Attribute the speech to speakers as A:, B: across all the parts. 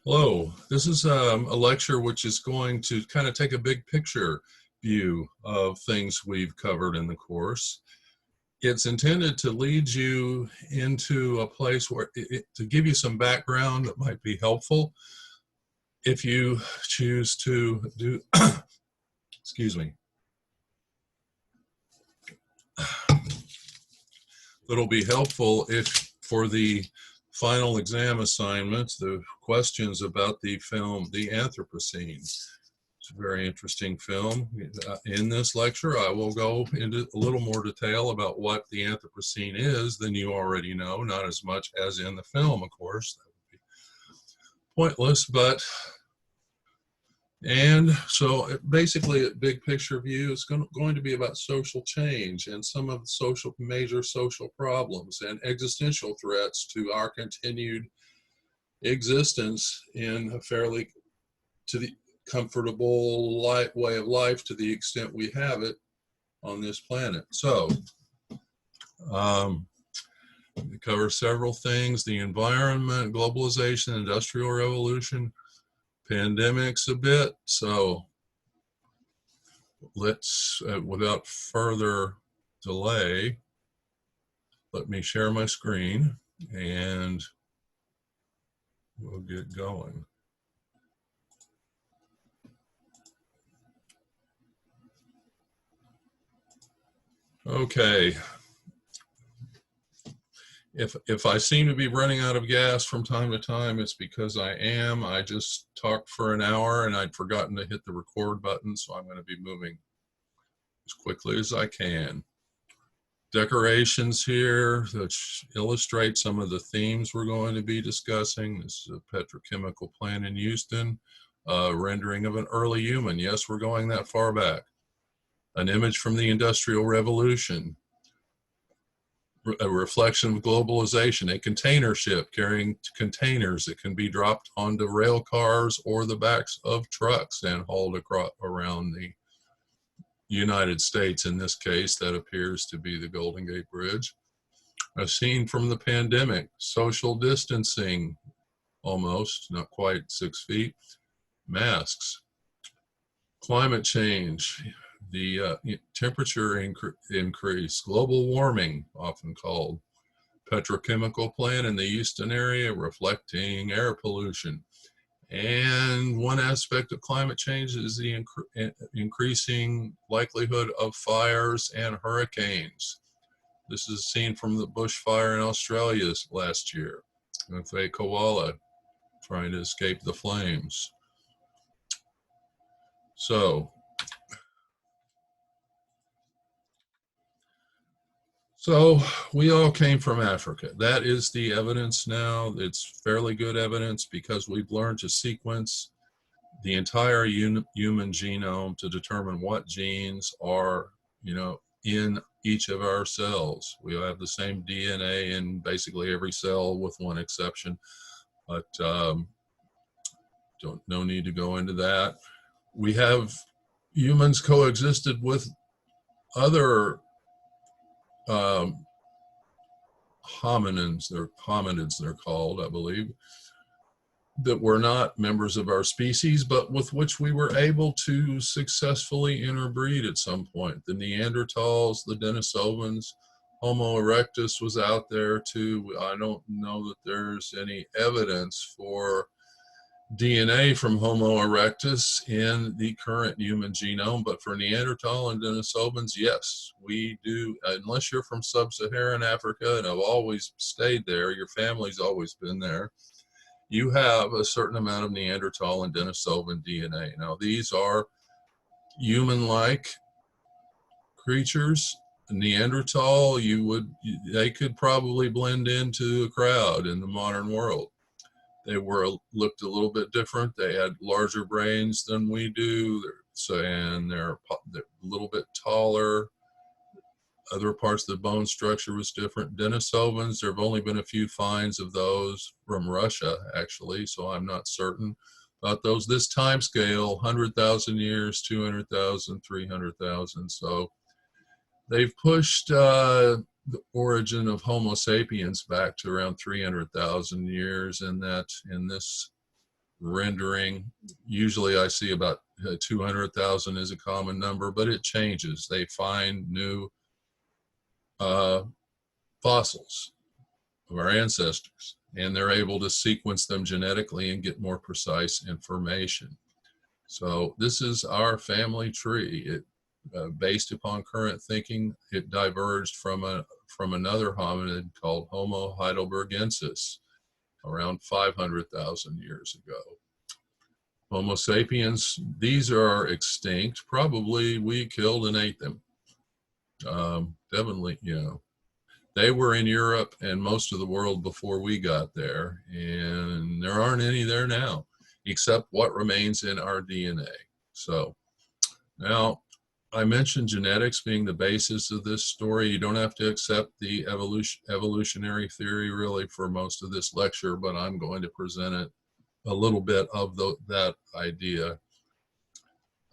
A: Hello, this is a lecture which is going to kind of take a big picture view of things we've covered in the course. It's intended to lead you into a place where, to give you some background that might be helpful if you choose to do, excuse me, that'll be helpful if for the final exam assignments, the questions about the film, The Anthropocene. It's a very interesting film. In this lecture, I will go into a little more detail about what the Anthropocene is than you already know, not as much as in the film, of course. That would be pointless, and so basically, a big picture view is going to be about social change and some of the major social problems and existential threats to our continued existence in a fairly to the comfortable way of life to the extent we have it on this planet. So we cover several things: the environment, globalization, industrial revolution, pandemics a bit. So let's, without further delay, let me share my screen and we'll get going. Okay. If I seem to be running out of gas from time to time, it's because I am. I just talked for an hour and I'd forgotten to hit the record button, so I'm going to be moving as quickly as I can. Decorations here that illustrate some of the themes we're going to be discussing. This is a petrochemical plant in Houston, rendering of an early human. Yes, we're going that far back. An image from the Industrial Revolution. A reflection of globalization, a container ship carrying containers that can be dropped onto rail cars or the backs of trucks and hauled across around the United States. In this case, that appears to be the Golden Gate Bridge. A scene from the pandemic, social distancing, almost, not quite 6 feet, masks, climate change, the temperature increase, global warming, often called, petrochemical plant in the Houston area reflecting air pollution. And one aspect of climate change is the increasing likelihood of fires and hurricanes. This is seen from the bushfire in Australia last year with a koala trying to escape the flames. So we all came from Africa. That is the evidence now. It's fairly good evidence because we've learned to sequence the entire human genome to determine what genes are, in each of our cells. We have the same DNA in basically every cell with one exception, but no need to go into that. We have humans coexisted with other hominids, they're called, I believe, that were not members of our species, but with which we were able to successfully interbreed at some point. The Neanderthals, the Denisovans, Homo erectus was out there too. I don't know that there's any evidence for DNA from Homo erectus in the current human genome, but for Neanderthal and Denisovans, yes, we do. Unless you're from sub-Saharan Africa and have always stayed there, your family's always been there, you have a certain amount of Neanderthal and Denisovan DNA. Now, these are human-like creatures. Neanderthal, they could probably blend into a crowd in the modern world. They looked a little bit different. They had larger brains than we do, and they're a little bit taller. Other parts of the bone structure was different. Denisovans, there have only been a few finds of those from Russia, actually, so I'm not certain about those. This time scale, 100,000 years, 200,000, 300,000. So they've pushed the origin of Homo sapiens back to around 300,000 years in this rendering. Usually I see about 200,000 is a common number, but it changes. They find new fossils of our ancestors, and they're able to sequence them genetically and get more precise information. So this is our family tree. It, based upon current thinking, it diverged from another hominid called Homo heidelbergensis around 500,000 years ago. Homo sapiens, these are extinct. Probably we killed and ate them. Definitely, you know, they were in Europe and most of the world before we got there, and there aren't any there now, except what remains in our DNA. So now, I mentioned genetics being the basis of this story. You don't have to accept the evolutionary theory really for most of this lecture, but I'm going to present it a little bit of that idea,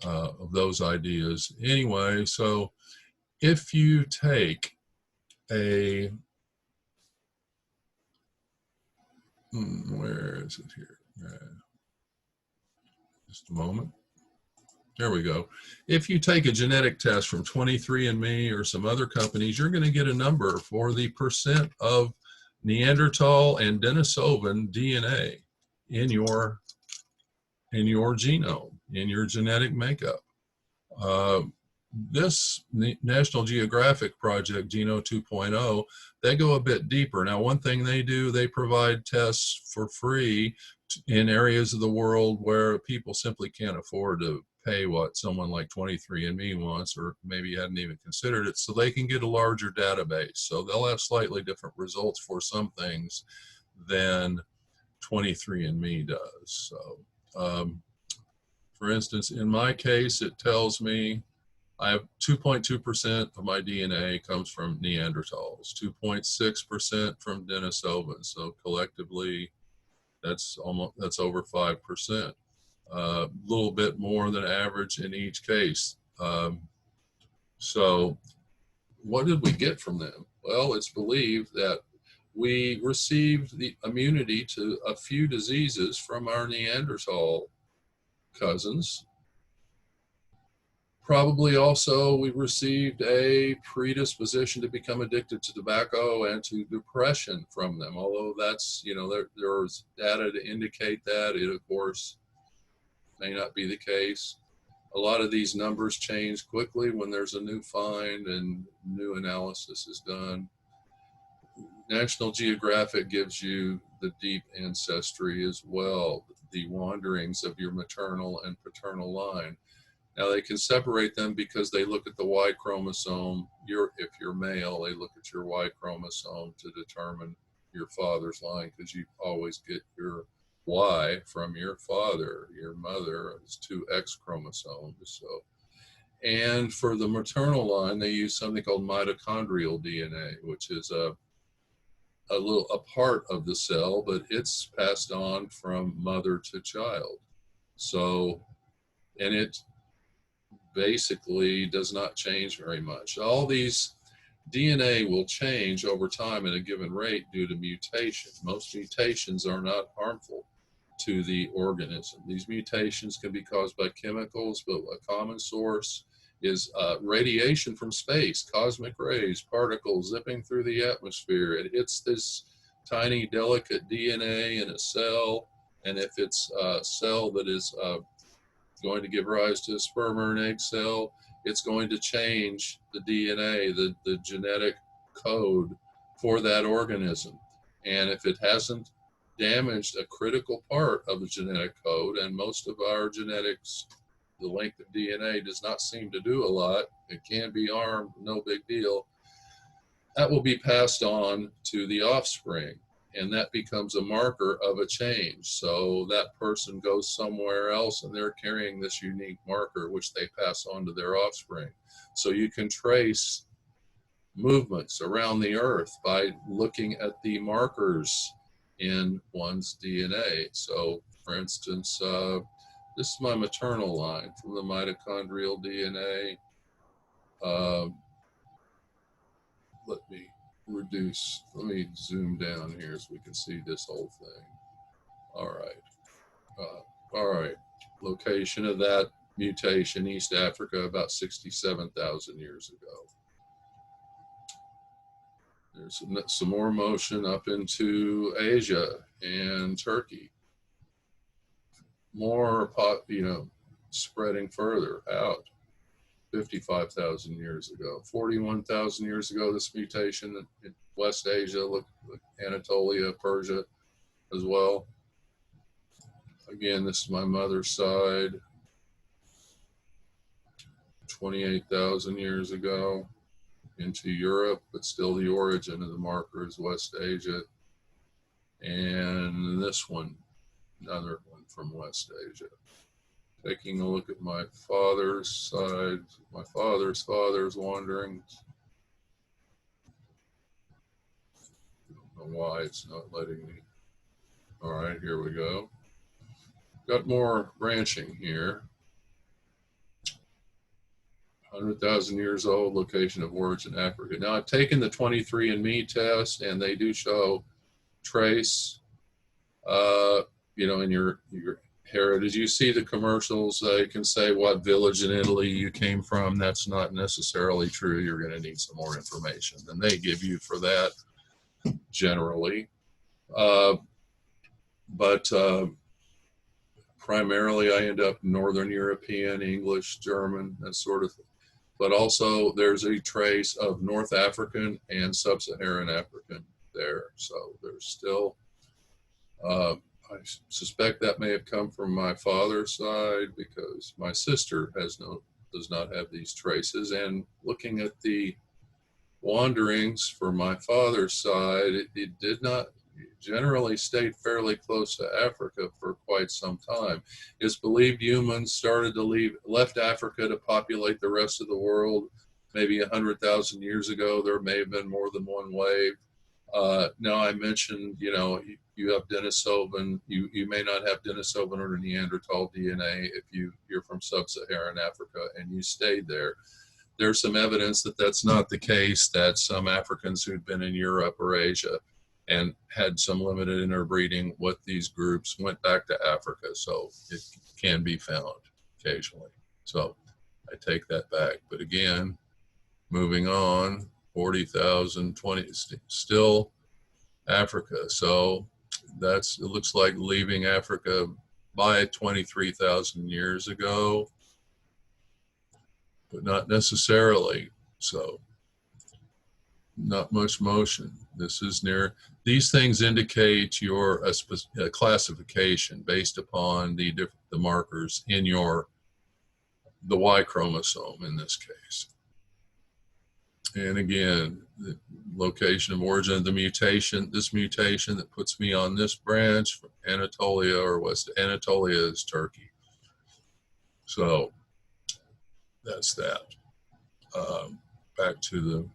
A: of those ideas. Anyway, so if you take a, where is it here? Just a moment. There we go. If you take a genetic test from 23andMe or some other companies, you're going to get a number for the percent of Neanderthal and Denisovan DNA in your genome, in your genetic makeup. This National Geographic project, Geno 2.0, they go a bit deeper. Now, one thing they do, they provide tests for free in areas of the world where people simply can't afford to pay what someone like 23andMe wants, or maybe hadn't even considered it, so they can get a larger database. So they'll have slightly different results for some things than 23andMe does. So, for instance, in my case, it tells me I have 2.2% of my DNA comes from Neanderthals, 2.6% from Denisovans. So collectively, that's over 5%. A little bit more than average in each case. So what did we get from them? Well, it's believed that we received the immunity to a few diseases from our Neanderthal cousins. Probably also we received a predisposition to become addicted to tobacco and to depression from them. Although that's, you know, there's data to indicate that. It, of course, may not be the case. A lot of these numbers change quickly when there's a new find and new analysis is done. National Geographic gives you the deep ancestry as well, the wanderings of your maternal and paternal line. Now they can separate them because they look at the Y chromosome. If you're male, they look at your Y chromosome to determine your father's line, because you always get your Y from your father. Your mother is 2 X chromosomes. So, and for the maternal line, they use something called mitochondrial DNA, which is a part of the cell, but it's passed on from mother to child. So, and it basically does not change very much. All these DNA will change over time at a given rate due to mutation. Most mutations are not harmful to the organism. These mutations can be caused by chemicals, but a common source is radiation from space, cosmic rays, particles zipping through the atmosphere. It hits this tiny, delicate DNA in a cell, and if it's a cell that is going to give rise to a sperm or an egg cell, it's going to change the DNA, the genetic code for that organism. And if it hasn't damaged a critical part of the genetic code, and most of our genetics, the length of DNA does not seem to do a lot, it can be harmed, no big deal, that will be passed on to the offspring. And that becomes a marker of a change. So that person goes somewhere else and they're carrying this unique marker, which they pass on to their offspring. So you can trace movements around the earth by looking at the markers in one's DNA. So for instance, this is my maternal line from the mitochondrial DNA. Let me zoom down here so we can see this whole thing. All right. All right, location of that mutation, East Africa, about 67,000 years ago. There's some more motion up into Asia and Turkey. More, spreading further out. 55,000 years ago, 41,000 years ago, this mutation in West Asia, look, Anatolia, Persia as well. Again, this is my mother's side, 28,000 years ago into Europe, but still the origin of the marker is West Asia. And this one, another one from West Asia. Taking a look at my father's side, my father's wanderings. I don't know why it's not letting me. All right, here we go. Got more branching here. 100,000 years old, location of origin Africa. Now I've taken the 23andMe test, and they do show trace, in your heritage. You see the commercials, they can say what village in Italy you came from. That's not necessarily true. You're going to need some more information than they give you for that, generally. But primarily I end up Northern European, English, German, that sort of thing. But also there's a trace of North African and Sub-Saharan African there. So there's still, I suspect that may have come from my father's side, because my sister does not have these traces. And looking at the wanderings for my father's side, it did not generally stayed fairly close to Africa for quite some time. It's believed humans left Africa to populate the rest of the world maybe 100,000 years ago. There may have been more than one wave. Now I mentioned, you have Denisovan, you may not have Denisovan or Neanderthal DNA if you're from Sub-Saharan Africa and you stayed there. There's some evidence that that's not the case, that some Africans who'd been in Europe or Asia and had some limited interbreeding with these groups went back to Africa. So it can be found occasionally. So I take that back. But again, moving on, 40,000, still Africa. So it looks like leaving Africa by 23,000 years ago, but not necessarily. So not much motion. This is near, these things indicate your classification based upon the markers in the Y chromosome in this case. And again, the location of origin of the mutation, this mutation that puts me on this branch from Anatolia or West Anatolia is Turkey. So that's that. Back to the,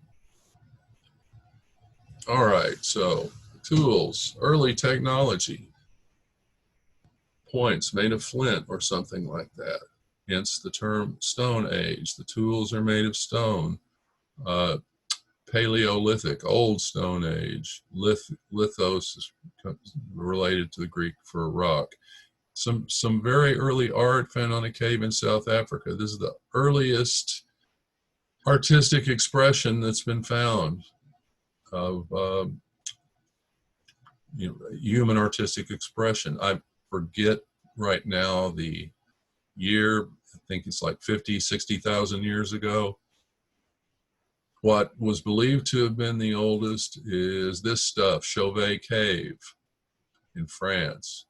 A: all right, so tools, early technology, points made of flint or something like that, hence the term Stone Age. The tools are made of stone. Paleolithic, Old Stone Age. Lithos is related to the Greek for rock. Some very early art found on a cave in South Africa. This is the earliest artistic expression that's been found of human artistic expression. I forget right now the year. I think it's like 50, 60,000 years ago. What was believed to have been the oldest is this stuff, Chauvet Cave in France.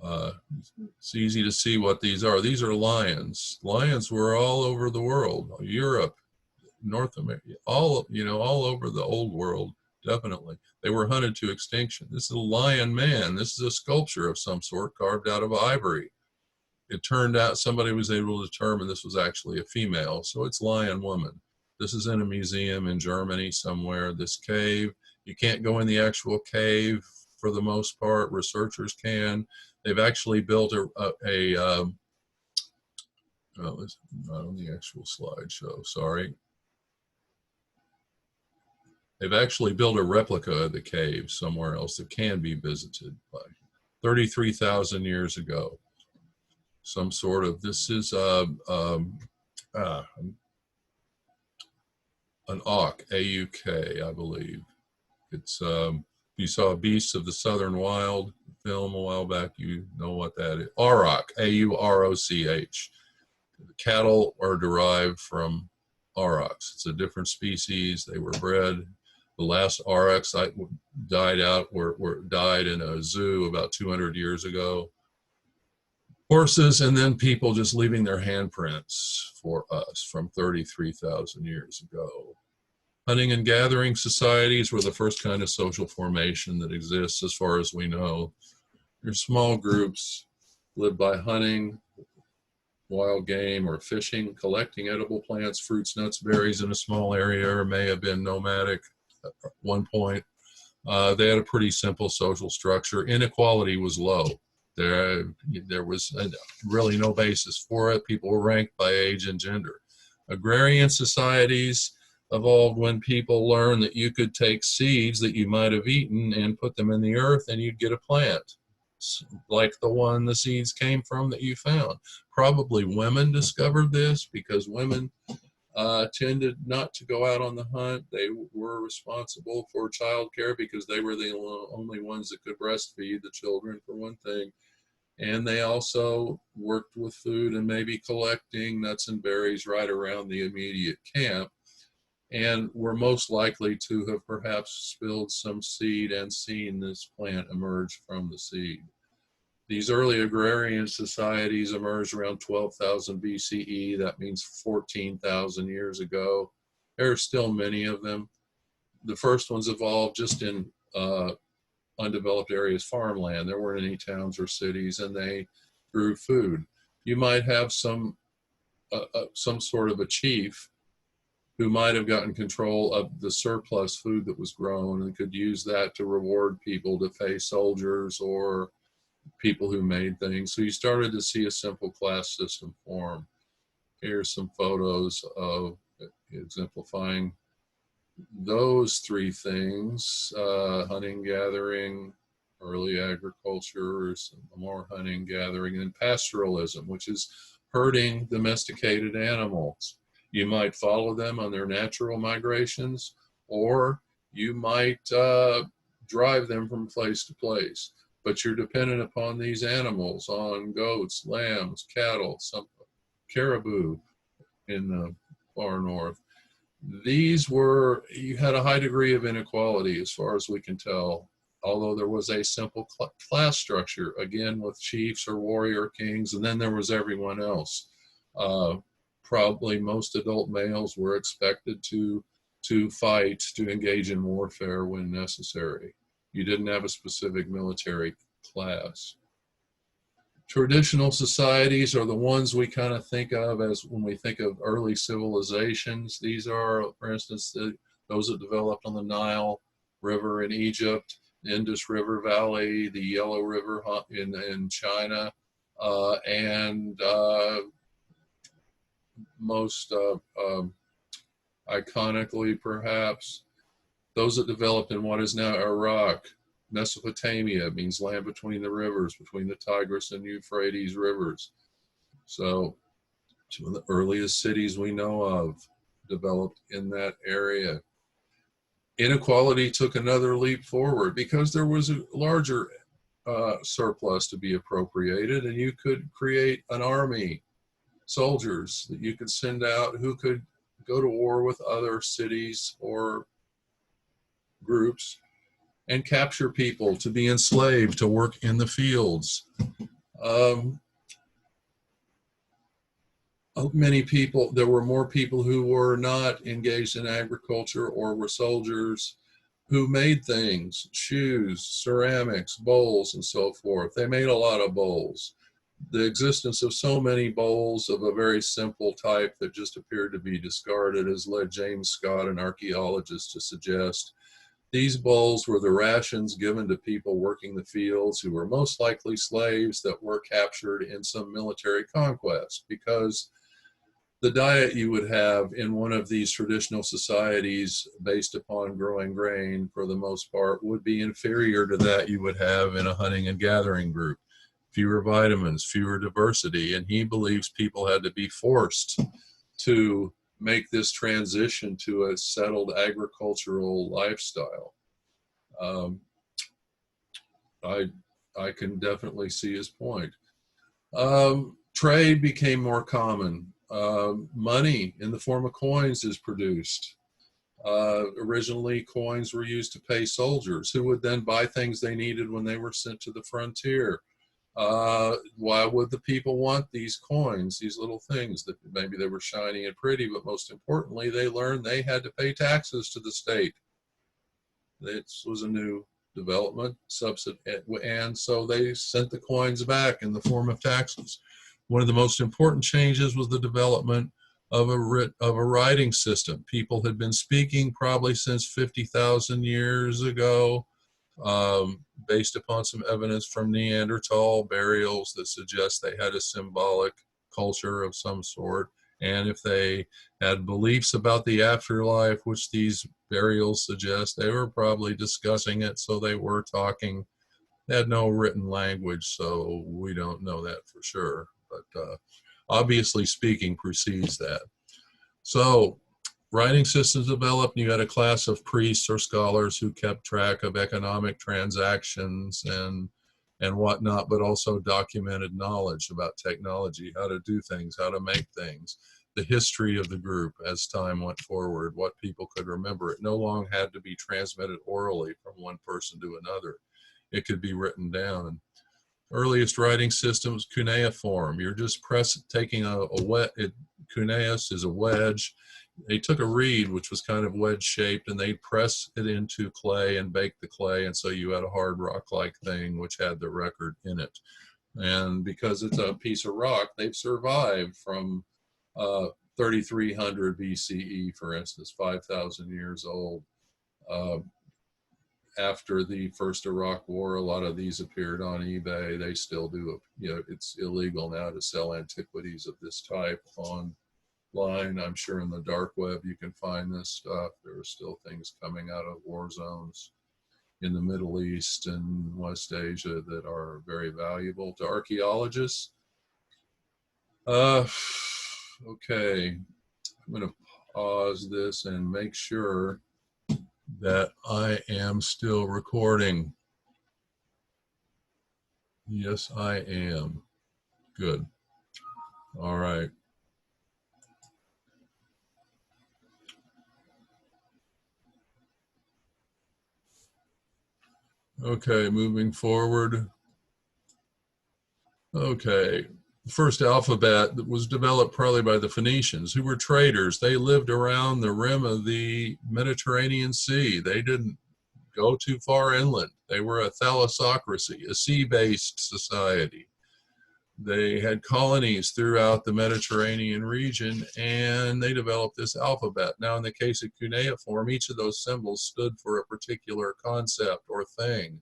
A: It's easy to see what these are. These are lions. Lions were all over the world, Europe, North America, all over the old world, definitely. They were hunted to extinction. This is a lion man. This is a sculpture of some sort carved out of ivory. It turned out somebody was able to determine this was actually a female, so it's lion woman. This is in a museum in Germany somewhere, this cave. You can't go in the actual cave for the most part. Researchers can. They've actually built oh, it's not on the actual slideshow, sorry. They've actually built a replica of the cave somewhere else that can be visited by 33,000 years ago. Some sort of, this is uh, an auk, A-U-K, I believe. It's, you saw Beasts of the Southern Wild film a while back, you know what that is. Auroch, A-U-R-O-C-H. Cattle are derived from aurochs. It's a different species. They were bred. The last aurochs died out died in a zoo about 200 years ago. Horses, and then people just leaving their handprints for us from 33,000 years ago. Hunting and gathering societies were the first kind of social formation that exists as far as we know. They're small groups, live by hunting, wild game, or fishing, collecting edible plants, fruits, nuts, berries in a small area, or may have been nomadic at one point. They had a pretty simple social structure. Inequality was low. There was really no basis for it. People were ranked by age and gender. Agrarian societies evolved when people learned that you could take seeds that you might have eaten and put them in the earth and you'd get a plant, like the one the seeds came from that you found. Probably women discovered this because women tended not to go out on the hunt. They were responsible for childcare because they were the only ones that could breastfeed the children, for one thing. And they also worked with food and maybe collecting nuts and berries right around the immediate camp, and were most likely to have perhaps spilled some seed and seen this plant emerge from the seed. These early agrarian societies emerged around 12,000 BCE. That means 14,000 years ago. There are still many of them. The first ones evolved just in undeveloped areas, farmland. There weren't any towns or cities, and they grew food. You might have some sort of a chief who might have gotten control of the surplus food that was grown and could use that to reward people to pay soldiers or people who made things. So you started to see a simple class system form. Here's some photos of exemplifying those three things: hunting, gathering, early agriculture, some more hunting, gathering, and pastoralism, which is herding domesticated animals. You might follow them on their natural migrations, or you might drive them from place to place. But you're dependent upon these animals, on goats, lambs, cattle, some caribou in the far north. These were, you had a high degree of inequality as far as we can tell, although there was a simple class structure, again with chiefs or warrior kings, and then there was everyone else. Probably most adult males were expected to fight, to engage in warfare when necessary. You didn't have a specific military class. Traditional societies are the ones we kind of think of as when we think of early civilizations. These are, for instance, those that developed on the Nile River in Egypt, the Indus River Valley, the Yellow River in China, and most iconically, perhaps, those that developed in what is now Iraq. Mesopotamia means land between the rivers, between the Tigris and Euphrates rivers. So some of the earliest cities we know of developed in that area. Inequality took another leap forward because there was a larger surplus to be appropriated, and you could create an army, soldiers that you could send out who could go to war with other cities or groups and capture people to be enslaved, to work in the fields. Many people, there were more people who were not engaged in agriculture or were soldiers who made things, shoes, ceramics, bowls, and so forth. They made a lot of bowls. The existence of so many bowls of a very simple type that just appeared to be discarded has led James Scott, an archaeologist, to suggest these bowls were the rations given to people working the fields who were most likely slaves that were captured in some military conquest, because the diet you would have in one of these traditional societies based upon growing grain, for the most part, would be inferior to that you would have in a hunting and gathering group. Fewer vitamins, fewer diversity, and he believes people had to be forced to make this transition to a settled agricultural lifestyle. Um, I I can definitely see his point. Trade became more common. Money in the form of coins is produced. Originally, coins were used to pay soldiers who would then buy things they needed when they were sent to the frontier. Why would the people want these coins, these little things that maybe they were shiny and pretty, but most importantly, they learned they had to pay taxes to the state. This was a new development subsidy, and so they sent the coins back in the form of taxes. One of the most important changes was the development of a writing system. People had been speaking probably since 50,000 years ago, based upon some evidence from Neanderthal burials that suggest they had a symbolic culture of some sort. And if they had beliefs about the afterlife, which these burials suggest, they were probably discussing it, so they were talking. They had no written language, so we don't know that for sure. But obviously speaking precedes that. So writing systems developed, and you had a class of priests or scholars who kept track of economic transactions and whatnot, but also documented knowledge about technology, how to do things, how to make things, the history of the group as time went forward, what people could remember. It no longer had to be transmitted orally from one person to another. It could be written down. Earliest writing systems, cuneiform. You're just taking cuneus is a wedge. They took a reed, which was kind of wedge shaped, and they pressed it into clay and baked the clay. And so you had a hard rock like thing, which had the record in it. And because it's a piece of rock, they've survived from 3,300 BCE, for instance, 5,000 years old. After the first Iraq War, a lot of these appeared on eBay. They still do. It's illegal now to sell antiquities of this type online. I'm sure in the dark web you can find this stuff. There are still things coming out of war zones in the Middle East and West Asia that are very valuable to archaeologists. Okay, I'm going to pause this and make sure that I am still recording. Yes, I am. Good. All right. Okay, moving forward. Okay. The first alphabet that was developed probably by the Phoenicians, who were traders. They lived around the rim of the Mediterranean Sea. They didn't go too far inland. They were a thalassocracy, a sea-based society. They had colonies throughout the Mediterranean region, and they developed this alphabet. Now, in the case of cuneiform, each of those symbols stood for a particular concept or thing.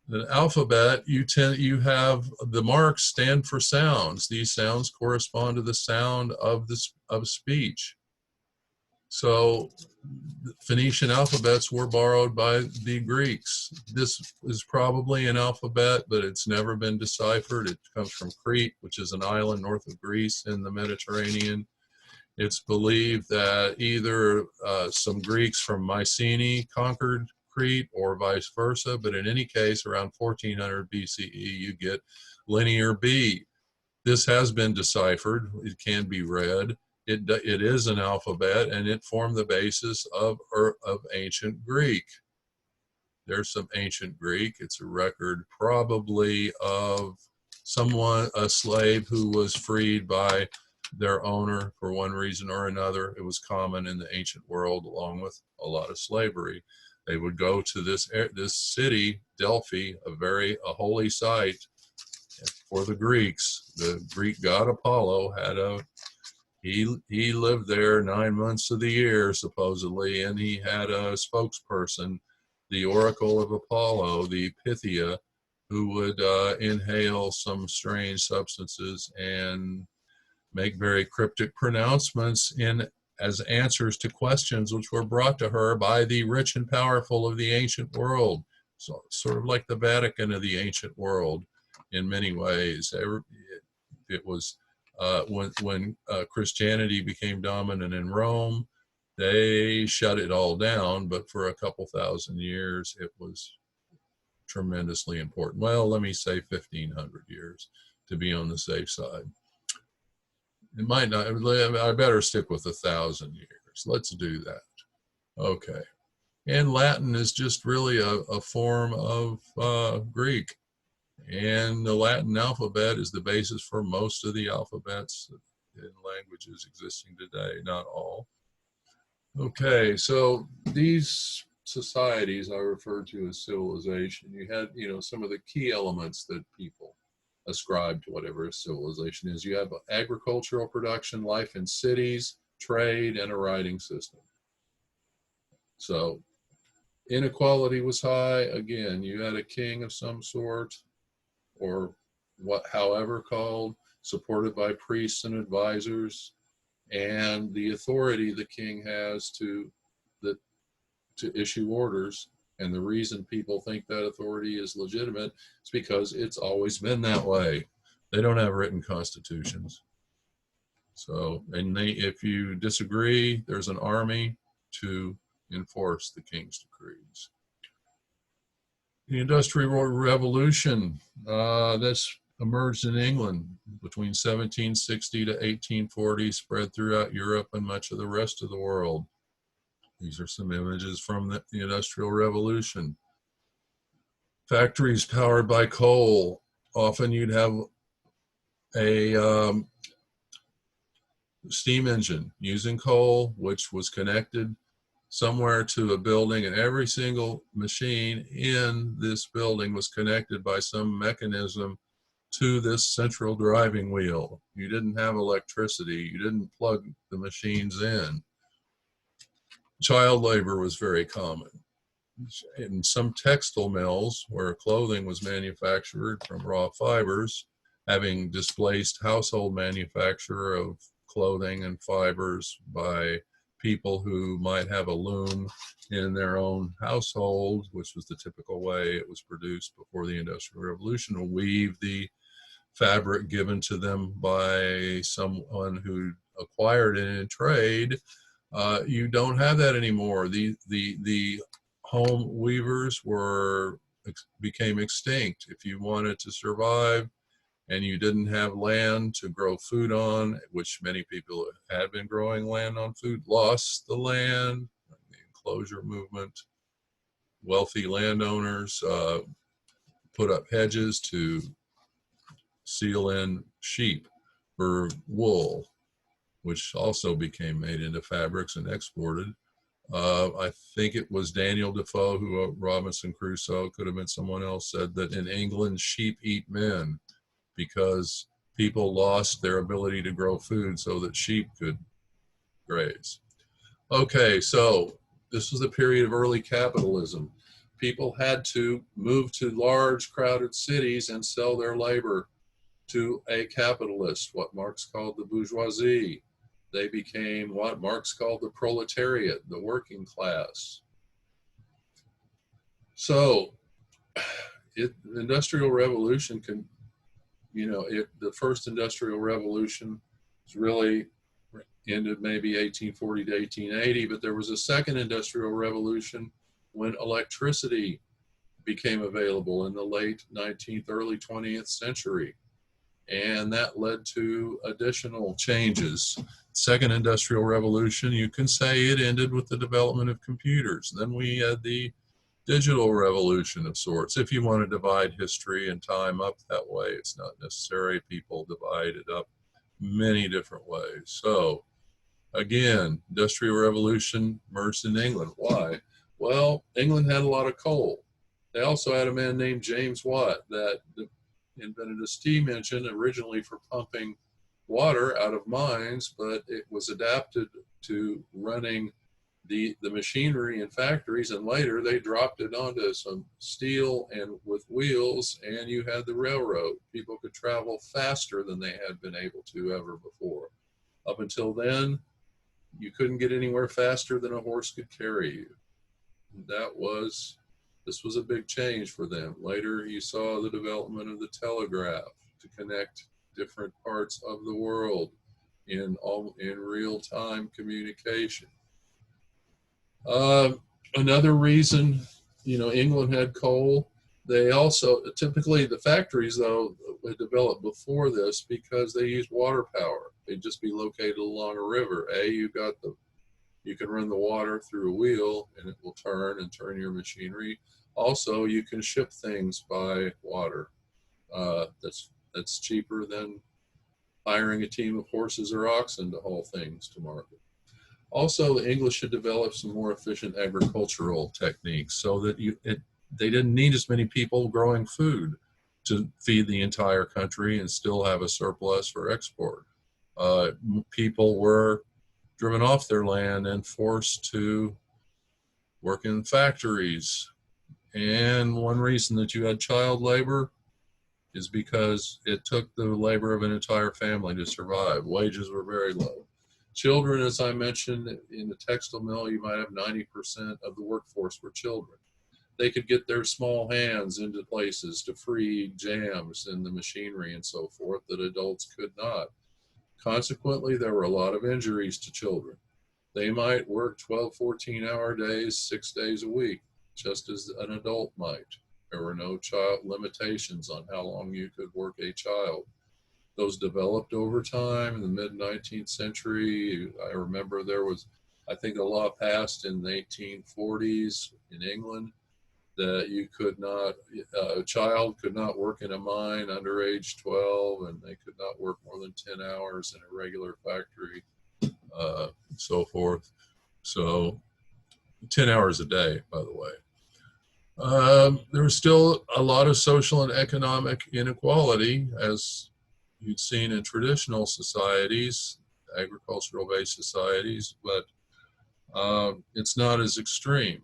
A: The alphabet, you have the marks stand for sounds. These sounds correspond to the sound of speech. So Phoenician alphabets were borrowed by the Greeks. This is probably an alphabet, but it's never been deciphered. It comes from Crete, which is an island north of Greece in the Mediterranean. It's believed that either some Greeks from Mycenae conquered Crete or vice versa, but in any case, around 1400 BCE, you get Linear B. This has been deciphered. It can be read. It is an alphabet, and it formed the basis of ancient Greek. There's some ancient Greek. It's a record probably of a slave who was freed by their owner for one reason or another. It was common in the ancient world, along with a lot of slavery. They would go to this city, Delphi, a holy site for the Greeks. The Greek god Apollo he lived there 9 months of the year, supposedly, and he had a spokesperson, the oracle of Apollo, the Pythia, who would inhale some strange substances and make very cryptic pronouncements as answers to questions which were brought to her by the rich and powerful of the ancient world. So sort of like the Vatican of the ancient world in many ways. It was when Christianity became dominant in Rome, they shut it all down, but for a couple thousand years, it was tremendously important. Well, let me say 1,500 years to be on the safe side. It might not, I better stick with 1,000 years. Let's do that. Okay. And Latin is just really a form of Greek. And the Latin alphabet is the basis for most of the alphabets in languages existing today, not all. Okay, so these societies I refer to as civilization, you had, some of the key elements that people ascribe to whatever civilization is. You have agricultural production, life in cities, trade, and a writing system. So inequality was high. Again, you had a king of some sort, or however called, supported by priests and advisors, and the authority the king has to issue orders. And the reason people think that authority is legitimate is because it's always been that way. They don't have written constitutions. So, and if you disagree, there's an army to enforce the king's decrees. The Industrial Revolution, this emerged in England between 1760 to 1840, spread throughout Europe and much of the rest of the world. These are some images from the Industrial Revolution. Factories powered by coal. Often you'd have a steam engine using coal, which was connected somewhere to a building, and every single machine in this building was connected by some mechanism to this central driving wheel. You didn't have electricity. You didn't plug the machines in. Child labor was very common. In some textile mills where clothing was manufactured from raw fibers, having displaced household manufacture of clothing and fibers by people who might have a loom in their own household, which was the typical way it was produced before the Industrial Revolution, to weave the fabric given to them by someone who acquired it in trade. You don't have that anymore. The home weavers became extinct. If you wanted to survive and you didn't have land to grow food on, which many people had been growing land on food, lost the land, the enclosure movement. Wealthy landowners put up hedges to seal in sheep for wool, which also became made into fabrics and exported. I think it was Daniel Defoe who wrote Robinson Crusoe, could have been someone else, said that in England, sheep eat men because people lost their ability to grow food so that sheep could graze. Okay, so this was the period of early capitalism. People had to move to large crowded cities and sell their labor to a capitalist, what Marx called the bourgeoisie. They became what Marx called the proletariat, the working class. So the Industrial Revolution the first Industrial Revolution was really ended maybe 1840 to 1880, but there was a second Industrial Revolution when electricity became available in the late 19th, early 20th century. And that led to additional changes. Second Industrial Revolution, you can say it ended with the development of computers. Then we had the digital revolution of sorts. If you want to divide history and time up that way, it's not necessary. People divide it up many different ways. So again, Industrial Revolution merged in England. Why? Well, England had a lot of coal. They also had a man named James Watt that invented a steam engine originally for pumping water out of mines, but it was adapted to running the machinery in factories, and later they dropped it onto some steel and with wheels, and you had the railroad. People could travel faster than they had been able to ever before. Up until then, you couldn't get anywhere faster than a horse could carry you. This was a big change for them. Later, you saw the development of the telegraph to connect different parts of the world in real-time communication. Another reason, England had coal. They also, typically the factories though, were developed before this because they used water power. They'd just be located along a river. You can run the water through a wheel and it will turn your machinery. Also, you can ship things by water. That's cheaper than hiring a team of horses or oxen to haul things to market. Also, the English had developed some more efficient agricultural techniques so that they didn't need as many people growing food to feed the entire country and still have a surplus for export. People were driven off their land and forced to work in factories. And one reason that you had child labor is because it took the labor of an entire family to survive. Wages were very low. Children, as I mentioned, in the textile mill, you might have 90% of the workforce were children. They could get their small hands into places to free jams in the machinery and so forth that adults could not. Consequently, there were a lot of injuries to children. They might work 12, 14-hour days, 6 days a week, just as an adult might. There were no child limitations on how long you could work a child. Those developed over time in the mid-19th century. I remember I think a law passed in the 1840s in England that a child could not work in a mine under age 12, and they could not work more than 10 hours in a regular factory, and so forth. So 10 hours a day, by the way. There was still a lot of social and economic inequality, as you'd seen in traditional societies, agricultural-based societies, but it's not as extreme.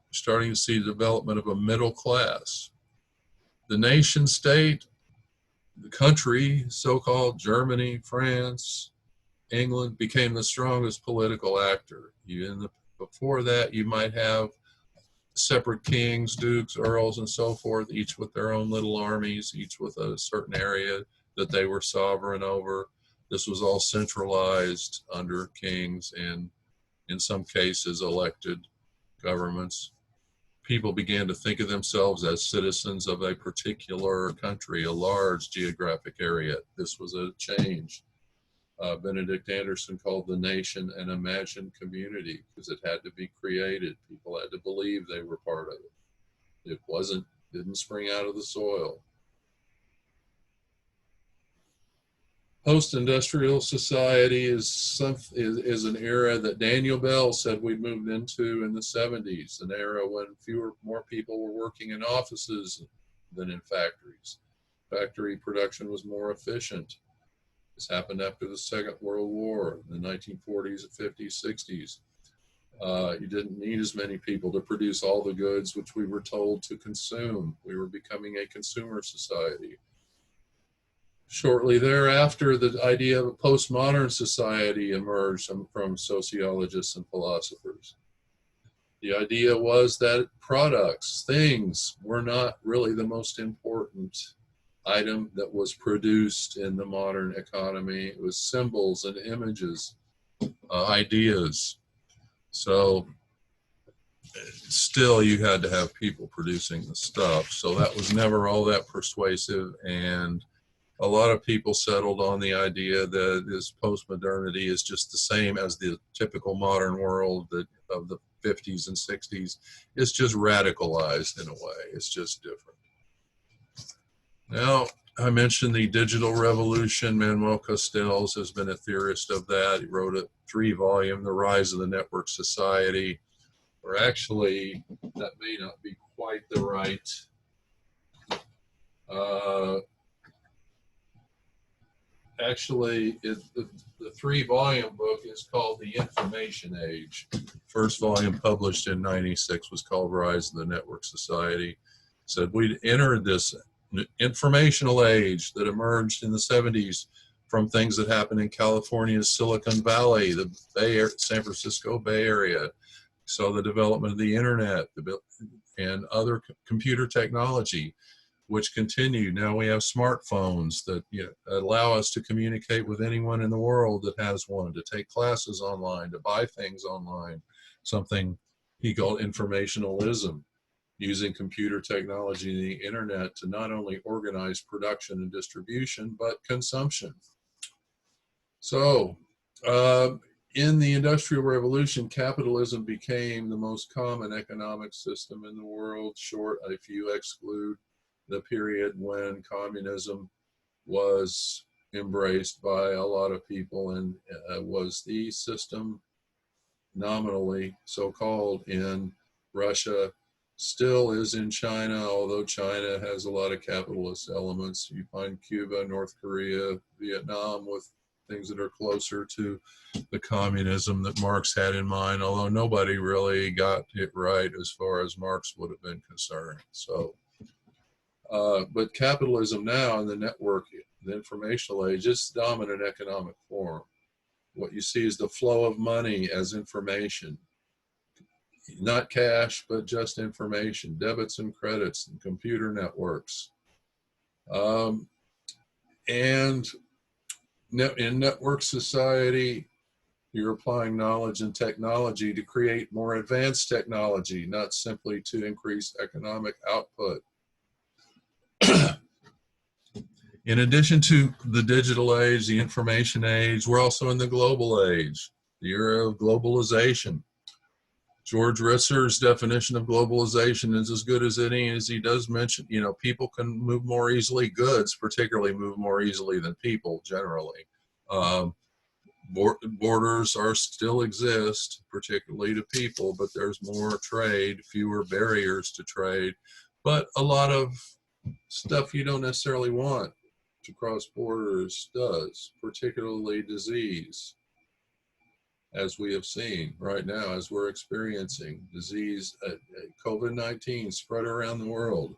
A: We're starting to see the development of a middle class. The nation state, the country, so-called Germany, France, England, became the strongest political actor. Before that, you might have separate kings, dukes, earls, and so forth, each with their own little armies, each with a certain area that they were sovereign over. This was all centralized under kings and, in some cases, elected governments. People began to think of themselves as citizens of a particular country, a large geographic area. This was a change. Benedict Anderson called the nation an imagined community because it had to be created. People had to believe they were part of it. It didn't spring out of the soil. Post-industrial society is an era that Daniel Bell said we moved into in the 70s, an era when more people were working in offices than in factories. Factory production was more efficient. This happened after the Second World War, in the 1940s, 50s, 60s. You didn't need as many people to produce all the goods which we were told to consume. We were becoming a consumer society. Shortly thereafter, the idea of a postmodern society emerged from sociologists and philosophers. The idea was that products, things, were not really the most important item that was produced in the modern economy. It was symbols and images, ideas. So still you had to have people producing the stuff. So that was never all that persuasive, and a lot of people settled on the idea that this post-modernity is just the same as the typical modern world of the 50s and 60s. It's just radicalized in a way. It's just different. Now, I mentioned the digital revolution. Manuel Castells has been a theorist of that. He wrote a 3-volume, The Rise of the Network Society, or actually, that may not be quite the right Actually, the three-volume book is called The Information Age. First volume, published in '96, was called Rise of the Network Society. Said we'd entered this informational age that emerged in the '70s from things that happened in California's Silicon Valley, the San Francisco Bay Area. So the development of the internet and other computer technology, which continue. Now we have smartphones that allow us to communicate with anyone in the world that has one, to take classes online, to buy things online, something he called informationalism, using computer technology and the internet to not only organize production and distribution, but consumption. So in the Industrial Revolution, capitalism became the most common economic system in the world, short if you exclude the period when communism was embraced by a lot of people and was the system nominally so-called in Russia, still is in China, although China has a lot of capitalist elements. You find Cuba, North Korea, Vietnam with things that are closer to the communism that Marx had in mind, although nobody really got it right as far as Marx would have been concerned. So, but capitalism now in the network, the informational age, is the dominant economic form. What you see is the flow of money as information, not cash, but just information, debits and credits and computer networks. And in network society, you're applying knowledge and technology to create more advanced technology, not simply to increase economic output. In addition to the digital age, the information age, we're also in the global age, the era of globalization. George Ritzer's definition of globalization is as good as any, as he does mention, people can move more easily, goods particularly move more easily than people generally. Borders still exist, particularly to people, but there's more trade, fewer barriers to trade, but a lot of stuff you don't necessarily want to cross borders does, particularly disease, as we have seen right now, as we're experiencing disease. COVID-19 spread around the world.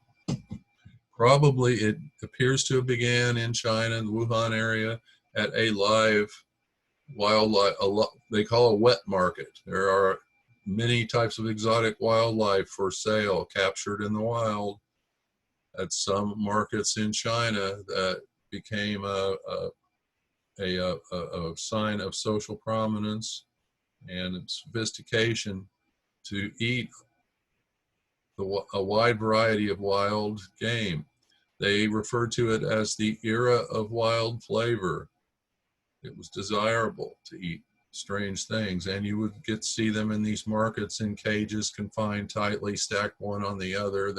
A: Probably it appears to have began in China, in the Wuhan area, at a live wildlife, they call a wet market. There are many types of exotic wildlife for sale, captured in the wild at some markets in China, that became a sign of social prominence and sophistication to eat a wide variety of wild game. They referred to it as the era of wild flavor. It was desirable to eat strange things, and you would get to see them in these markets in cages, confined tightly, stacked one on the other.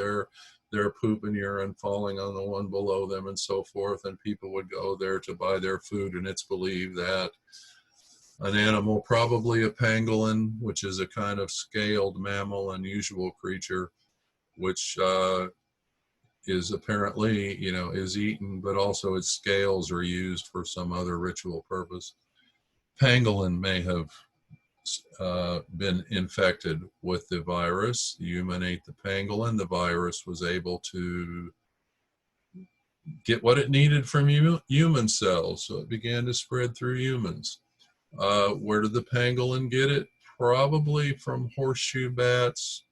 A: Their poop and urine falling on the one below them and so forth, and people would go there to buy their food, and it's believed that an animal, probably a pangolin, which is a kind of scaled mammal, unusual creature, which is apparently, is eaten, but also its scales are used for some other ritual purpose. Pangolin may have been infected with the virus. The human ate the pangolin. The virus was able to get what it needed from human cells, so it began to spread through humans. Where did the pangolin get it? Probably from horseshoe bats.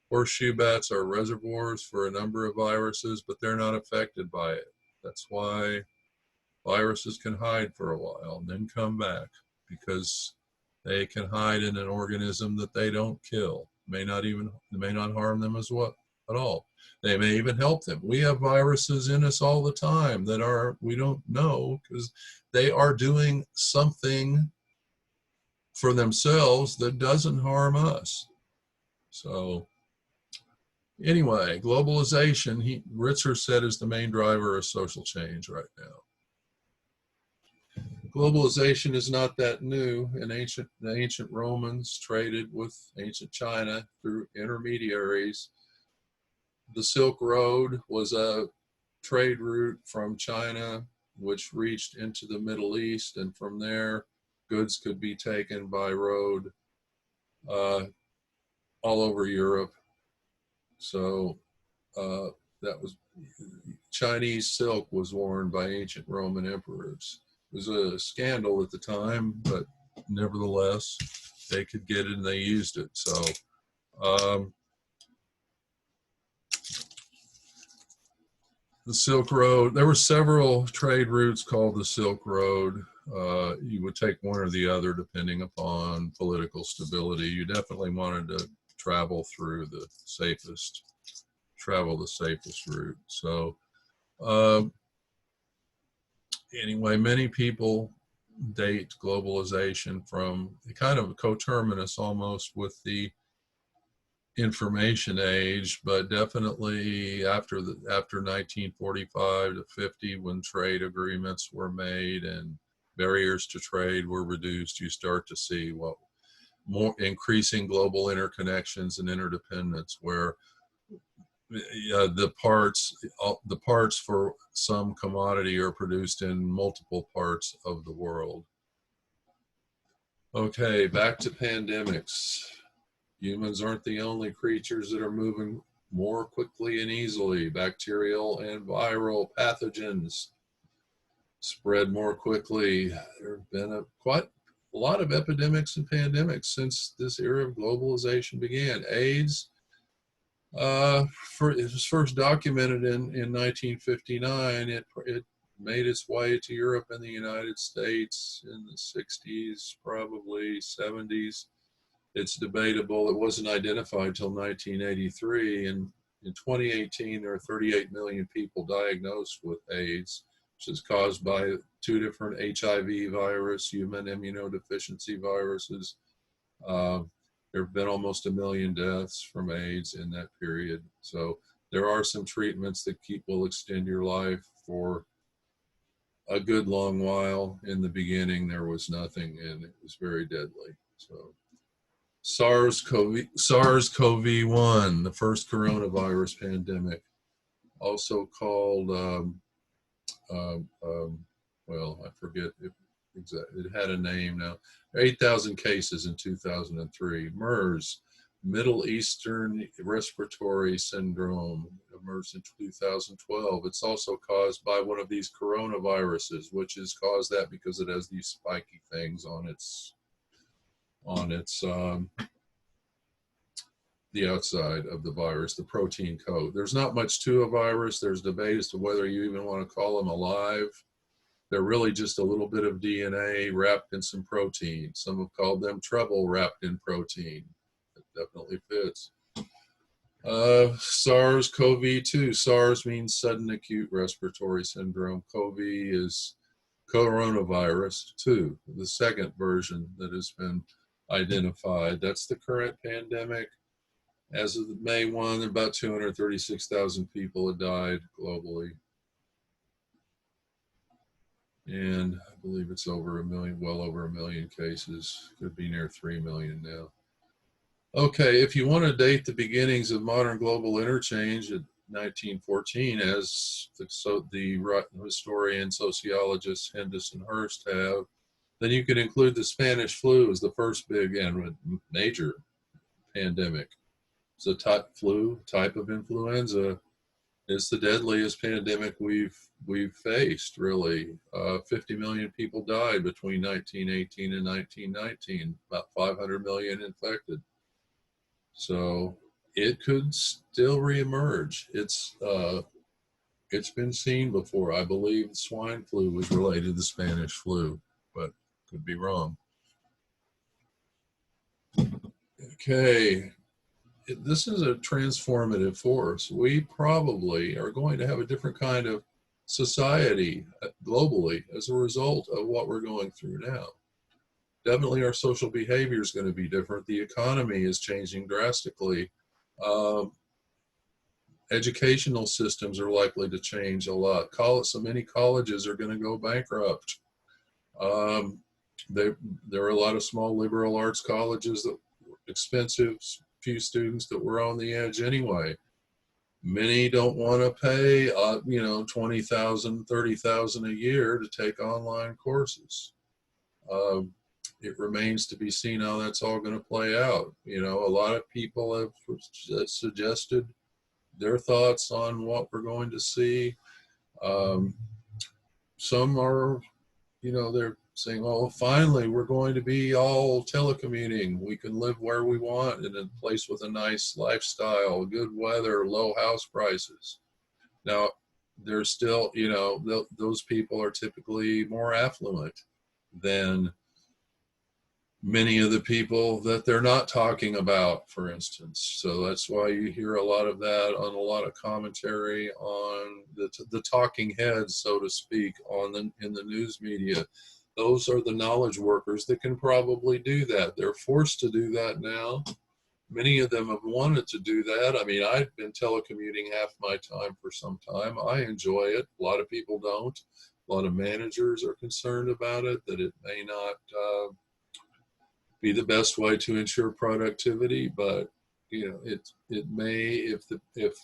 A: Horseshoe bats are reservoirs for a number of viruses, but they're not affected by it. That's why viruses can hide for a while and then come back, because they can hide in an organism that they don't kill. May not harm them at all. They may even help them. We have viruses in us all the time that we don't know, because they are doing something for themselves that doesn't harm us. So anyway, globalization, Ritzer said, is the main driver of social change right now. Globalization is not that new. The ancient Romans traded with ancient China through intermediaries. The Silk Road was a trade route from China, which reached into the Middle East, and from there, goods could be taken by road uh, all over Europe. So that was Chinese silk was worn by ancient Roman emperors. It was a scandal at the time, but nevertheless, they could get it and they used it. So the Silk Road, there were several trade routes called the Silk Road. You would take one or the other depending upon political stability. You definitely wanted to travel through the safest route. So anyway, many people date globalization from kind of coterminous almost with the information age, but definitely after 1945 to 50, when trade agreements were made and barriers to trade were reduced, you start to see what more increasing global interconnections and interdependence, where the parts for some commodity are produced in multiple parts of the world. Okay, back to pandemics. Humans aren't the only creatures that are moving more quickly and easily. Bacterial and viral pathogens spread more quickly. There have been quite a lot of epidemics and pandemics since this era of globalization began. AIDS, it was first documented in 1959. It made its way to Europe and the United States in the 60s, probably 70s. It's debatable. It wasn't identified until 1983. And in 2018, there are 38 million people diagnosed with AIDS, which is caused by two different HIV virus, human immunodeficiency viruses. There have been almost 1 million deaths from AIDS in that period. So there are some treatments that will extend your life for a good long while. In the beginning, there was nothing, and it was very deadly. So SARS-CoV-1, the first coronavirus pandemic, also called, well, I forget it had a name now. 8,000 cases in 2003. MERS, Middle Eastern Respiratory Syndrome, emerged in 2012. It's also caused by one of these coronaviruses, which has caused that because it has these spiky things on its the outside of the virus, the protein coat. There's not much to a virus. There's debate as to whether you even want to call them alive. They're really just a little bit of DNA wrapped in some protein. Some have called them trouble wrapped in protein. It definitely fits. SARS-CoV-2. SARS means sudden acute respiratory syndrome. CoV is coronavirus 2, the second version that has been identified. That's the current pandemic. As of May 1, about 236,000 people had died globally. And I believe it's over 1 million, well over 1 million cases. Could be near 3 million now. Okay, if you want to date the beginnings of modern global interchange at 1914, as the historian sociologist Henderson Hurst have, then you could include the Spanish flu as the first big and major pandemic. It's a type of influenza. It's the deadliest pandemic we've faced, really. 50 million people died between 1918 and 1919, about 500 million infected. So it could still reemerge. It's been seen before. I believe swine flu was related to the Spanish flu, but could be wrong. Okay, this is a transformative force. We probably are going to have a different kind of society globally as a result of what we're going through now. Definitely our social behavior is going to be different. The economy is changing drastically. Educational systems are likely to change a lot. So many colleges are going to go bankrupt. There are a lot of small liberal arts colleges that were expensive, few students that were on the edge anyway. Many don't want to pay, 20,000, 30,000 a year to take online courses. Um, it remains to be seen how that's all going to play out. A lot of people have suggested their thoughts on what we're going to see. Um, some are, they're saying, oh, finally, we're going to be all telecommuting. We can live where we want in a place with a nice lifestyle, good weather, low house prices. Now, there's still, those people are typically more affluent than many of the people that they're not talking about, for instance. So that's why you hear a lot of that on a lot of commentary on the talking heads, so to speak, in the news media. Those are the knowledge workers that can probably do that. They're forced to do that now. Many of them have wanted to do that. I mean, I've been telecommuting half my time for some time. I enjoy it. A lot of people don't. A lot of managers are concerned about it, that it may not be the best way to ensure productivity, but it may, if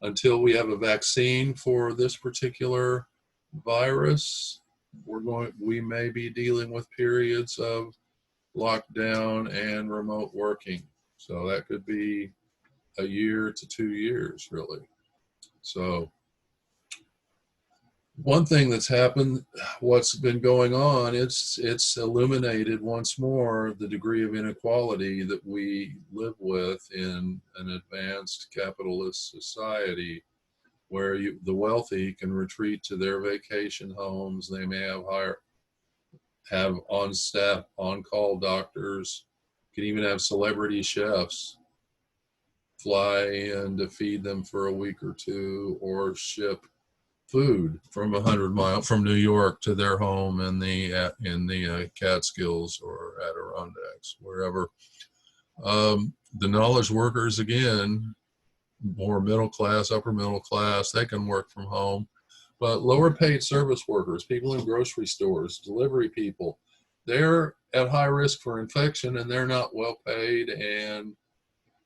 A: until we have a vaccine for this particular virus, we may be dealing with periods of lockdown and remote working. So that could be a year to 2 years, really. So one thing that's happened, what's been going on, it's illuminated once more the degree of inequality that we live with in an advanced capitalist society, where the wealthy can retreat to their vacation homes. They may have on staff, on call doctors, can even have celebrity chefs fly in to feed them for a week or two, or ship food from 100 miles from New York to their home in the Catskills or Adirondacks, wherever. The knowledge workers, again, more middle class, upper middle class, they can work from home. But lower paid service workers, people in grocery stores, delivery people, they're at high risk for infection, and they're not well paid. And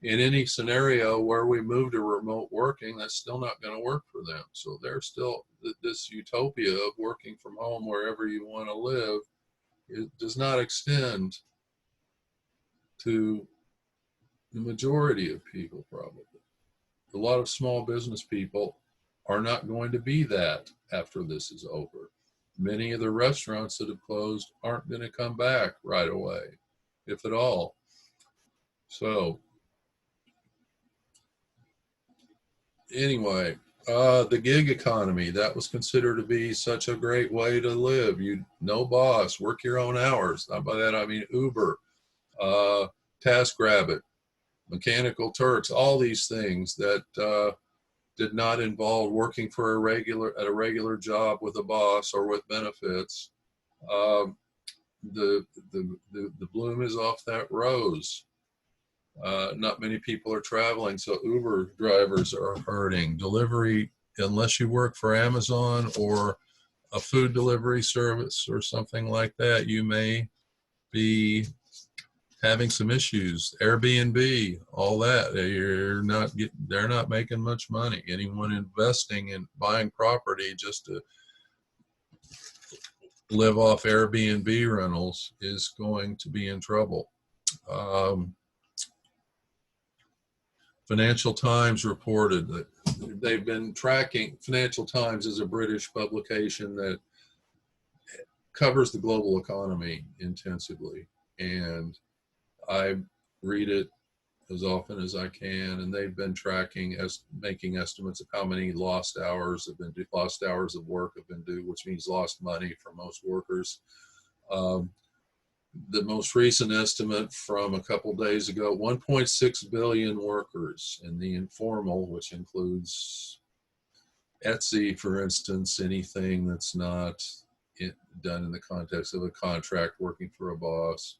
A: in any scenario where we move to remote working, that's still not going to work for them. So there's still this utopia of working from home wherever you want to live. It does not extend to the majority of people, probably. A lot of small business people are not going to be that after this is over. Many of the restaurants that have closed aren't going to come back right away, if at all. So anyway, the gig economy, that was considered to be such a great way to live. No boss, work your own hours. By that I mean Uber, TaskRabbit, Mechanical Turks, all these things that did not involve working for at a regular job with a boss or with benefits. Um, the bloom is off that rose. Not many people are traveling, so Uber drivers are hurting. Delivery, unless you work for Amazon or a food delivery service or something like that, you may be having some issues. Airbnb, all that, they're not making much money. Anyone investing in buying property just to live off Airbnb rentals is going to be in trouble. Financial Times reported that they've been tracking. Financial Times is a British publication that covers the global economy intensively, and I read it as often as I can. And they've been making estimates of how many lost hours of work have been due, which means lost money for most workers. The most recent estimate from a couple days ago, 1.6 billion workers in the informal, which includes Etsy, for instance, anything that's not done in the context of a contract working for a boss.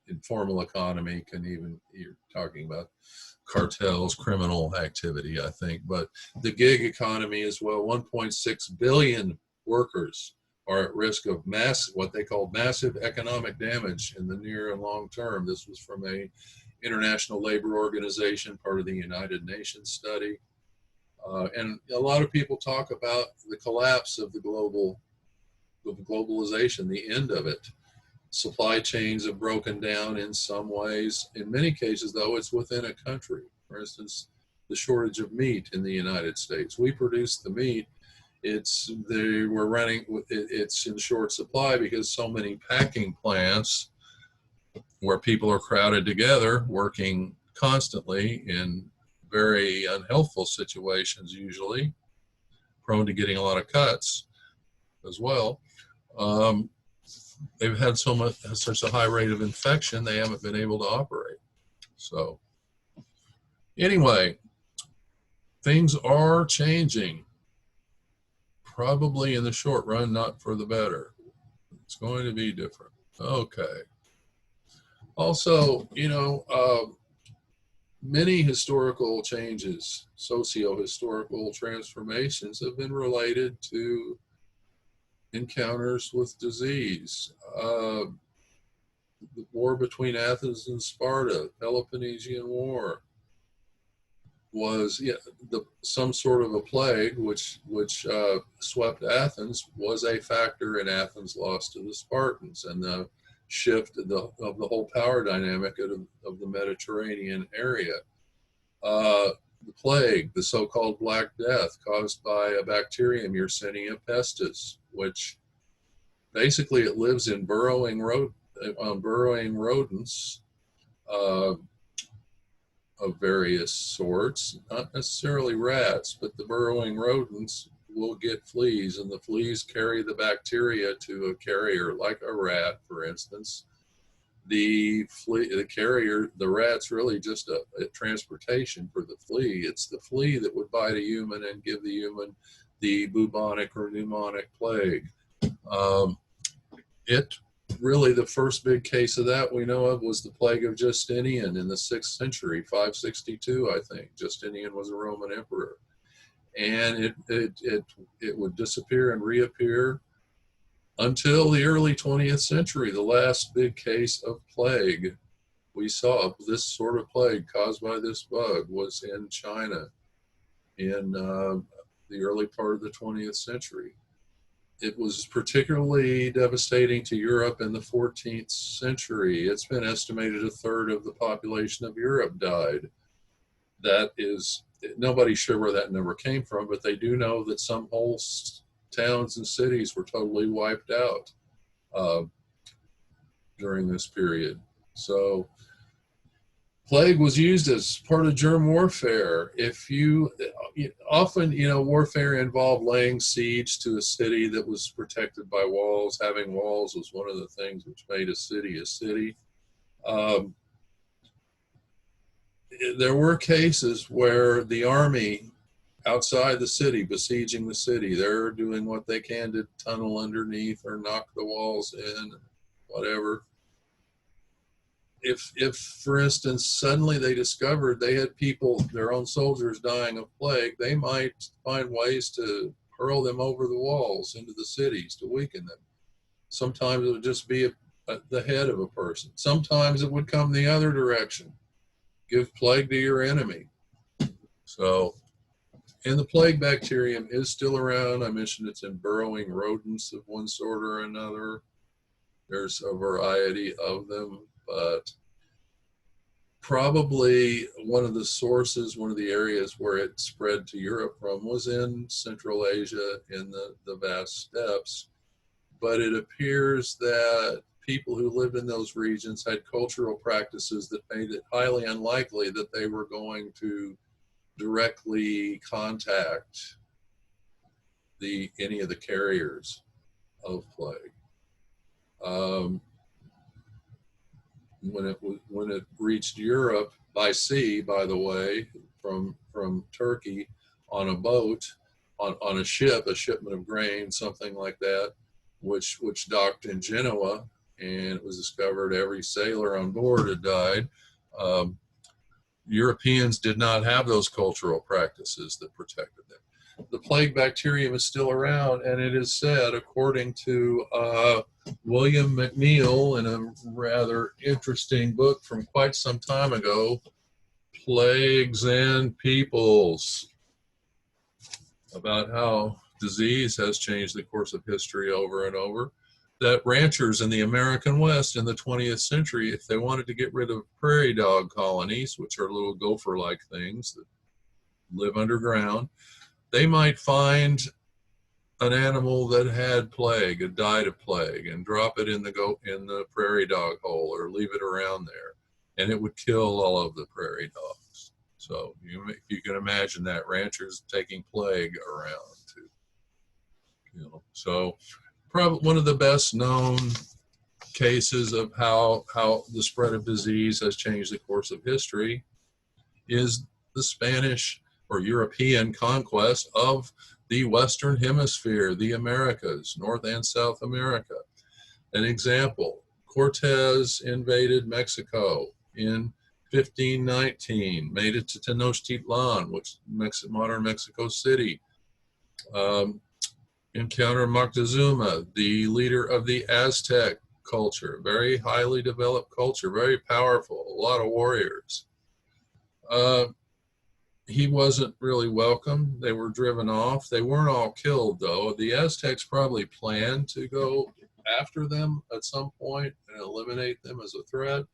A: Informal economy can even, you're talking about cartels, criminal activity, I think. But the gig economy as well, 1.6 billion workers are at risk of what they call massive economic damage in the near and long term. This was from a International Labor Organization, part of the United Nations study. And a lot of people talk about the collapse of globalization, the end of it. Supply chains have broken down in some ways. In many cases, though, it's within a country. For instance, the shortage of meat in the United States. We produce the meat. It's in short supply because so many packing plants where people are crowded together, working constantly in very unhealthful situations, usually prone to getting a lot of cuts as well. They've had such a high rate of infection, they haven't been able to operate. So anyway, things are changing, probably in the short run, not for the better. It's going to be different. Okay. Also, many historical changes, socio-historical transformations have been related to encounters with disease. The war between Athens and Sparta, Peloponnesian War, was some sort of a plague which swept Athens, was a factor in Athens' loss to the Spartans and the shift of the whole power dynamic of the Mediterranean area. The plague, the so-called Black Death, caused by a bacterium, Yersinia pestis, which basically it lives in burrowing rodents of various sorts, not necessarily rats, but the burrowing rodents will get fleas, and the fleas carry the bacteria to a carrier, like a rat, for instance. The rat's really just a transportation for the flea. It's the flea that would bite a human and give the human the bubonic or pneumonic plague. Really, the first big case of that we know of was the plague of Justinian in the 6th century, 562, I think. Justinian was a Roman emperor. And it would disappear and reappear until the early 20th century. The last big case of plague we saw, this sort of plague caused by this bug, was in China in the early part of the 20th century. It was particularly devastating to Europe in the 14th century. It's been estimated a third of the population of Europe died. That is, nobody's sure where that number came from, but they do know that some whole towns and cities were totally wiped out during this period. So plague was used as part of germ warfare. Often, warfare involved laying siege to a city that was protected by walls. Having walls was one of the things which made a city a city. There were cases where the army outside the city, besieging the city, they're doing what they can to tunnel underneath or knock the walls in, whatever. If, for instance, suddenly they discovered they had people, their own soldiers, dying of plague, they might find ways to hurl them over the walls into the cities to weaken them. Sometimes it would just be the head of a person. Sometimes it would come the other direction. Give plague to your enemy. So, and the plague bacterium is still around. I mentioned it's in burrowing rodents of one sort or another. There's a variety of them, but probably one of the sources, one of the areas where it spread to Europe from was in Central Asia in the vast steppes. But it appears that people who lived in those regions had cultural practices that made it highly unlikely that they were going to directly contact any of the carriers of plague. When it reached Europe by sea, by the way, from Turkey on a boat, on a ship, a shipment of grain, something like that, which docked in Genoa, and it was discovered every sailor on board had died. Europeans did not have those cultural practices that protected them. The plague bacterium is still around, and it is said, according to William McNeill in a rather interesting book from quite some time ago, Plagues and Peoples. about how disease has changed the course of history over and over. That ranchers in the American West in the 20th century, if they wanted to get rid of prairie dog colonies, which are little gopher-like things that live underground, they might find an animal that had plague, had died of plague, and drop it in the prairie dog hole or leave it around there, and it would kill all of the prairie dogs. So you can imagine that, ranchers taking plague around too. So probably one of the best known cases of how the spread of disease has changed the course of history is the Spanish or European conquest of the Western Hemisphere, the Americas, North and South America. An example, Cortez invaded Mexico in 1519, made it to Tenochtitlan, which is modern Mexico City. Encountered Moctezuma, the leader of the Aztec culture, very highly developed culture, very powerful, a lot of warriors. He wasn't really welcome. They were driven off. They weren't all killed, though. The Aztecs probably planned to go after them at some point and eliminate them as a threat.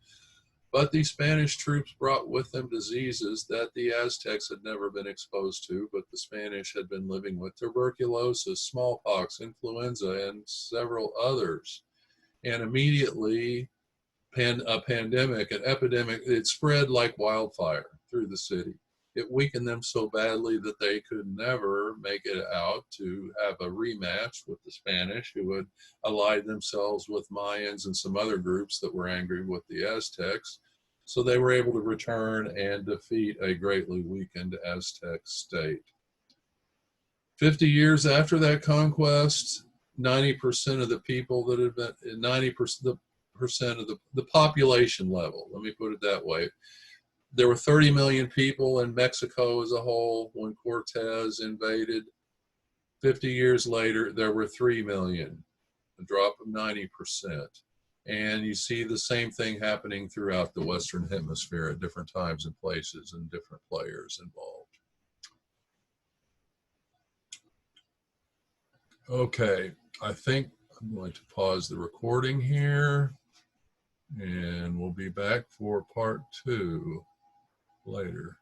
A: But the Spanish troops brought with them diseases that the Aztecs had never been exposed to, but the Spanish had been living with: tuberculosis, smallpox, influenza, and several others. And immediately, an epidemic, it spread like wildfire through the city. It weakened them so badly that they could never make it out to have a rematch with the Spanish, who had allied themselves with Mayans and some other groups that were angry with the Aztecs. So they were able to return and defeat a greatly weakened Aztec state. 50 years after that conquest, 90% of the people that had been, 90% of the population level, let me put it that way, there were 30 million people in Mexico as a whole when Cortez invaded. 50 years later, there were 3 million, a drop of 90%. And you see the same thing happening throughout the Western Hemisphere at different times and places and different players involved. Okay, I think I'm going to pause the recording here, and we'll be back for part 2 later.